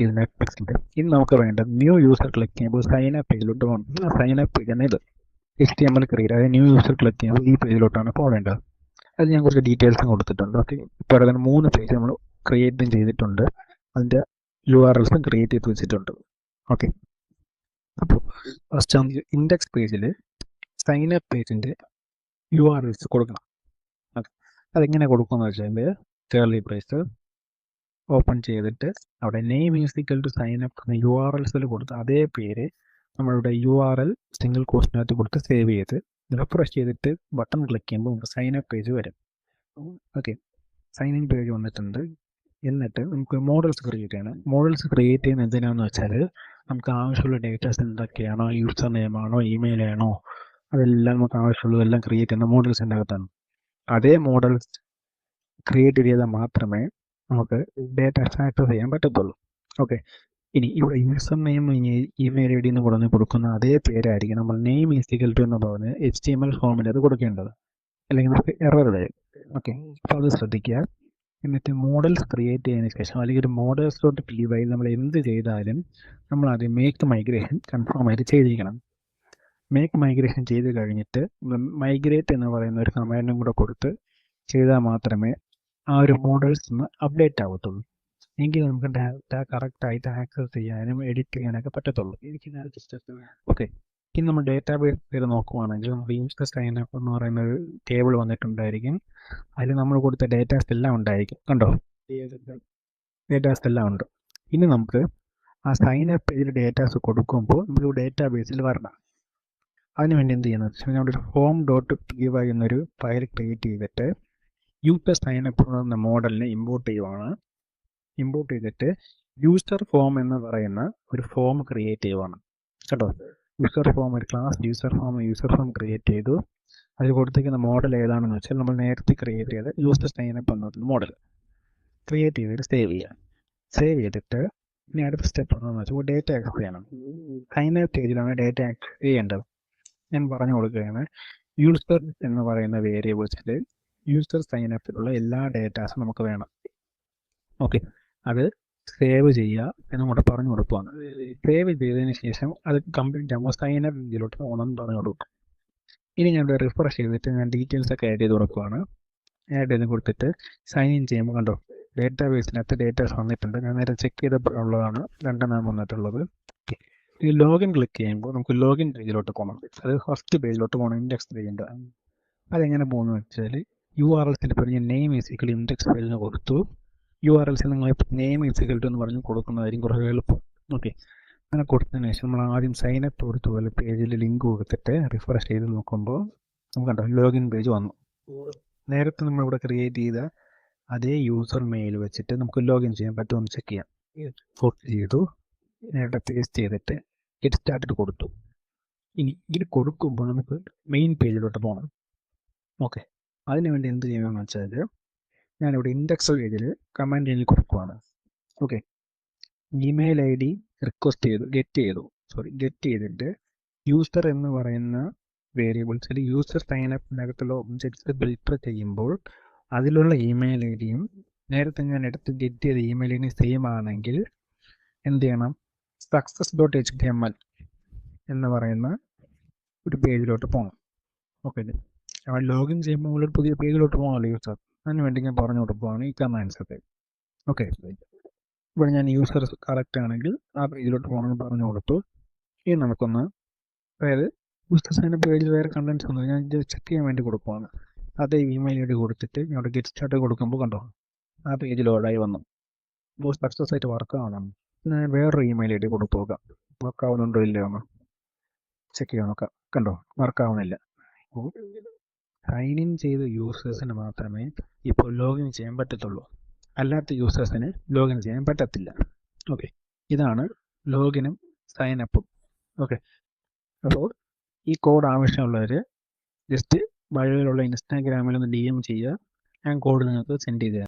ചെയ്ത് നെറ്റ്ഫ്ലിക്സിൻ്റെ ഇത് നമുക്ക് വേണ്ടത് ന്യൂ യൂസർ ക്ലിക്ക് ചെയ്യുമ്പോൾ സൈൻ അപ്പ് പേജിലോട്ട് പോകണം. സൈൻ അപ്പ് പേജ് തന്നെ ഇത് HTML ക്രിയേറ്റ് അതായത് ന്യൂ യൂസർ ക്ലിക്ക് ചെയ്യുമ്പോൾ ഈ പേജിലോട്ടാണ് പോകേണ്ടത്. അത് ഞാൻ കുറച്ച് ഡീറ്റെയിൽസും കൊടുത്തിട്ടുണ്ട്. ഓക്കെ, ഇപ്പോൾ അതിന് 3 പേജ് നമ്മൾ ക്രിയേറ്റും ചെയ്തിട്ടുണ്ട്. അതിൻ്റെ URLസും ക്രിയേറ്റ് ചെയ്ത് വെച്ചിട്ടുണ്ട്. ഓക്കെ, അപ്പോൾ ഫസ്റ്റ് നമുക്ക് ഇൻഡെക്സ് പേജിൽ സൈൻ അപ്പ് പേജിൻ്റെ URLs കൊടുക്കണം. ഓക്കെ, അതെങ്ങനെ കൊടുക്കുമെന്ന് വെച്ചാൽ കേർലി ബ്രേസ് ഓപ്പൺ ചെയ്തിട്ട് അവിടെ name is equal to sign up എന്ന URLസിൽ കൊടുത്ത് അതേ പേര് നമ്മളുടെ URL സിംഗിൾ കോസ്റ്റിനകത്ത് കൊടുത്ത് സേവ് ചെയ്ത് റിഫ്രഷ് ചെയ്തിട്ട് ബട്ടൺ ക്ലിക്ക് ചെയ്യുമ്പോൾ നമുക്ക് സൈൻ അപ്പ് പേജ് വരും. ഓക്കെ, സൈൻ ഇൻ പേജ് വന്നിട്ടുണ്ട്. എന്നിട്ട് നമുക്ക് മോഡൽസ് ക്രിയേറ്റ് ചെയ്യണം. മോഡൽസ് ക്രിയേറ്റ് ചെയ്യുന്നത് എന്തിനാണെന്ന് വെച്ചാൽ നമുക്ക് ആവശ്യമുള്ള ഡേറ്റാസ് എന്തൊക്കെയാണോ, യൂസർ നെയിമാണോ, ഇമെയിൽ ആണോ, അതെല്ലാം നമുക്ക് ആവശ്യമുള്ളതെല്ലാം ക്രിയേറ്റ് ചെയ്യുന്ന മോഡൽസിൻ്റെ അകത്താണ്. അതേ മോഡൽസ് ക്രിയേറ്റ് ചെയ്താൽ മാത്രമേ നമുക്ക് ഡേറ്റാസ് ആക്സസ് ചെയ്യാൻ പറ്റത്തുള്ളൂ. ഓക്കെ, ഇനി ഇവിടെ യൂസർ നെയിം ഇമെയിൽ ID എന്ന് പറഞ്ഞ് കൊടുക്കുന്ന അതേ പേരായിരിക്കും നമ്മൾ നെയിം ഈസ് ഈക്വൽ ടു എന്ന് പറഞ്ഞ് HTML ഫോമിൽ അത് കൊടുക്കേണ്ടത്, അല്ലെങ്കിൽ നമുക്ക് എറർ വരും. ഓക്കെ, അപ്പോൾ അത് ശ്രദ്ധിക്കുക. എന്നിട്ട് മോഡൽസ് ക്രിയേറ്റ് ചെയ്തതിന് ശേഷം അല്ലെങ്കിൽ ഒരു models.py നമ്മൾ എന്ത് ചെയ്താലും നമ്മൾ അത് മേക്ക് മൈഗ്രേഷൻ കൺഫേം ആയിട്ട് ചെയ്തിരിക്കണം. മേക്ക് മൈഗ്രേഷൻ ചെയ്ത് കഴിഞ്ഞിട്ട് മൈഗ്രേറ്റ് എന്ന് പറയുന്ന ഒരു കമാൻഡും കൂടെ കൊടുത്ത് ചെയ്താൽ മാത്രമേ ആ ഒരു മോഡൽസ് അപ്ഡേറ്റ് ആവത്തുള്ളൂ. എങ്കിൽ നമുക്ക് ഡാറ്റ കറക്റ്റായിട്ട് ആക്സസ് ചെയ്യാനും എഡിറ്റ് ചെയ്യാനൊക്കെ പറ്റത്തുള്ളൂ. ഓക്കെ, ഇനി നമ്മൾ ഡേറ്റാബേസ് പേര് നോക്കുവാണെങ്കിൽ നമുക്ക് യൂസർ സൈൻ അപ്പ് എന്ന് പറയുന്ന ഒരു ടേബിൾ വന്നിട്ടുണ്ടായിരിക്കും. അതിൽ നമ്മൾ കൊടുത്ത ഡേറ്റാസ് എല്ലാം ഉണ്ടായിരിക്കും. കണ്ടോ, ഡേറ്റാസ് എല്ലാം ഉണ്ട്. ഇനി നമുക്ക് ആ സൈൻ അപ്പ് പേജിൽ ഡേറ്റാസ് കൊടുക്കുമ്പോൾ നമ്മൾ ഡേറ്റാബേസിൽ വരണം. അതിനുവേണ്ടി എന്ത് ചെയ്യുന്നത് വെച്ചാൽ നമ്മുടെ form.py എന്നൊരു ഫയൽ ക്രിയേറ്റ് ചെയ്തിട്ട് യൂസർ സൈൻ അപ്പ് എന്ന മോഡലിനെ ഇമ്പോർട്ട് ചെയ്യുവാണ്. ഇമ്പോർട്ട് ചെയ്തിട്ട് യൂസർ ഫോം എന്ന് പറയുന്ന ഒരു ഫോം ക്രിയേറ്റ് ചെയ്യുവാണ്. കേട്ടോ, യൂസർ ഫോം ഒരു ക്ലാസ് യൂസർ ഫോം ക്രിയേറ്റ് ചെയ്തു. അതിൽ കൊടുത്തിരിക്കുന്ന മോഡൽ ഏതാണെന്ന് വെച്ചാൽ നമ്മൾ നേരത്തെ ക്രിയേറ്റ് ചെയ്ത യൂസർ സൈൻ അപ്പ് എന്ന മോഡൽ ക്രിയേറ്റ് ചെയ്തിട്ട് സേവ് ചെയ്യുക. സേവ് ചെയ്തിട്ട് ഇനി അടുത്ത സ്റ്റെപ്പ് എന്താണെന്ന് വെച്ചാൽ ഡേറ്റ ആക്സസ് ചെയ്യണം. സൈൻ അപ്പ് പേജിലാണ് ഡേറ്റ ആക്സസ് ചെയ്യേണ്ടത്. ഞാൻ പറഞ്ഞു കൊടുക്കുകയാണ്, യൂസർ എന്ന് പറയുന്ന വേരിയബിൾസിൽ യൂസർ സൈൻ അപ്പിലുള്ള എല്ലാ ഡേറ്റാസും നമുക്ക് വേണം. ഓക്കെ, അത് സേവ് ചെയ്യുക എന്നും കൂടെ പറഞ്ഞു കൊടുക്കുകയാണ്. സേവ് ചെയ്തതിന് ശേഷം അത് കംപ്ലീറ്റ് ആകുമ്പോൾ സൈൻ അപ്പ് ഇതിലോട്ട് പോകണമെന്ന് പറഞ്ഞു കൊടുക്കും. ഇനി ഞാൻ റിഫ്രഷ് ചെയ്തിട്ട് ഞാൻ ഡീറ്റെയിൽസ് ഒക്കെ ആഡ് ചെയ്ത് കൊടുക്കുകയാണ്. ആഡ് ചെയ്ത് കൊടുത്തിട്ട് സൈൻ ഇൻ ചെയ്യുമ്പോൾ കണ്ടോ ഡേറ്റാബേസിനകത്ത് ഡേറ്റാസ് വന്നിട്ടുണ്ട്. ഞാൻ നേരെ ചെക്ക് ചെയ്തപ്പോഴുള്ളതാണ് 2 വന്നിട്ടുള്ളത്. ഈ ലോഗിൻ ക്ലിക്ക് ചെയ്യുമ്പോൾ നമുക്ക് ലോഗിൻ പേജിലോട്ട് പോകണം. അത് ഫസ്റ്റ് പേജിലോട്ട് പോകണം, ഇൻഡെക്സ് പേജിൻ്റെ. അതെങ്ങനെ പോകുന്നത് വെച്ചാൽ URLസിൻ്റെ പേര് ഞാൻ നെയിം ഈസ് ഈക്വൽ ഇൻഡെക്സ് പേജിന് കൊടുത്തു. URLസിൽ നിങ്ങൾ നെയിം ഈസ് ഈക്വൽ ടു എന്ന് പറഞ്ഞ് കൊടുക്കുന്നതായിരിക്കും കുറച്ച് എളുപ്പം. ഓക്കെ, അങ്ങനെ കൊടുത്തതിന് ശേഷം നമ്മൾ ആദ്യം സൈൻ അപ്പ് കൊടുത്ത പോലെ പേജിൽ ലിങ്ക് കൊടുത്തിട്ട് റിഫ്രഷ് ചെയ്ത് നോക്കുമ്പോൾ നമുക്ക് കണ്ടോ ലോഗിൻ പേജ് വന്നു. നേരത്തെ നമ്മളിവിടെ ക്രിയേറ്റ് ചെയ്ത അതേ യൂസർ മെയിൽ വെച്ചിട്ട് നമുക്ക് ലോഗിൻ ചെയ്യാൻ പറ്റുമെന്ന് ചെക്ക് ചെയ്യാം. കോപ്പി ചെയ്തു, നേരത്തെ പേസ്റ്റ് ചെയ്തിട്ട് ഗെറ്റ് സ്റ്റാർട്ടഡ് കൊടുത്തു. ഇനി ഇത് കൊടുക്കുമ്പോൾ നമുക്ക് മെയിൻ പേജിലോട്ട് പോകണം. ഓക്കെ, അതിനുവേണ്ടി എന്ത് ചെയ്യണമെന്ന് വെച്ചാൽ ഞാനിവിടെ ഇൻഡെക്സ് പേജിൽ കമാൻഡ് എഴുതി കൊടുക്കുകയാണ്. ഓക്കെ, ഇമെയിൽ ID റിക്വസ്റ്റ് ചെയ്തു ഗെറ്റ് ചെയ്തിട്ട് യൂസർ എന്ന് പറയുന്ന വേരിയബിൾസിൽ യൂസർ സൈൻ അപ്പിനകത്തുള്ള ഒബ്ജക്ട്സ് ഫിൽട്ടർ ചെയ്യുമ്പോൾ അതിലുള്ള ഇമെയിൽ IDയും നേരത്തെ ഞാൻ എടുത്ത് ഗെറ്റ് ചെയ്ത ഇമെയിൽ ID സെയിം ആണെങ്കിൽ എന്ത് ചെയ്യണം, success.html എന്ന് പറയുന്ന ഒരു പേജിലോട്ട് പോകണം. ഓക്കെ, ലോഗിൻ ചെയ്യുമ്പോൾ ഒരു പുതിയ പേജിലോട്ട് പോകണമല്ലോ യൂസർ, അതിന് വേണ്ടി ഞാൻ പറഞ്ഞു കൊടുക്കുകയാണ് ഈ കമാൻഡ്സ് ഒക്കെ. ഓക്കെ, ഇവിടെ ഞാൻ യൂസർ കറക്റ്റ് ആണെങ്കിൽ ആ പേജിലോട്ട് പോകണമെന്ന് പറഞ്ഞു കൊടുത്തു. ഇനി നമുക്കൊന്ന് അതായത് യൂസർ സൈൻ അപ്പ് പേജിൽ വേറെ കണ്ടൻസ് ഒന്നും ഞാൻ ചെക്ക് ചെയ്യാൻ വേണ്ടി കൊടുക്കുകയാണ്. അതേ ഇമെയിൽ ID കൊടുത്തിട്ട് ഞാൻ അവിടെ ഗെറ്റ് സ്റ്റാർട്ട് കൊടുക്കുമ്പോൾ കണ്ടോ ആ പേജ് ലോഡായി വന്നു. ഇപ്പോൾ സക്സസ് ആയിട്ട് വർക്ക് ആവണം. ഞാൻ വേറൊരു ഇമെയിൽ ID കൊടുത്തു നോക്കാം, വർക്ക് ആവുന്നുണ്ടോ ഇല്ലയോ എന്ന് ചെക്ക് ചെയ്യാൻ നോക്കാം. കണ്ടോ വർക്ക് ആവുന്നില്ല. അപ്പോൾ സൈൻ ഇൻ ചെയ്ത യൂസേഴ്സിന് മാത്രമേ ഇപ്പോൾ ലോഗിൻ ചെയ്യാൻ പറ്റത്തുള്ളൂ, അല്ലാത്ത യൂസേഴ്സിന് ലോഗിൻ ചെയ്യാൻ പറ്റത്തില്ല. ഓക്കെ, ഇതാണ് ലോഗിനും സൈൻ അപ്പും. ഓക്കെ, അപ്പോൾ ഈ കോഡ് ആവശ്യമുള്ളവർ ജസ്റ്റ് വഴിയിലുള്ള ഇൻസ്റ്റാഗ്രാമിൽ ഒന്ന് DM ചെയ്യുക, ഞാൻ കോഡ് നിങ്ങൾക്ക് സെൻഡ് ചെയ്ത് തരാം.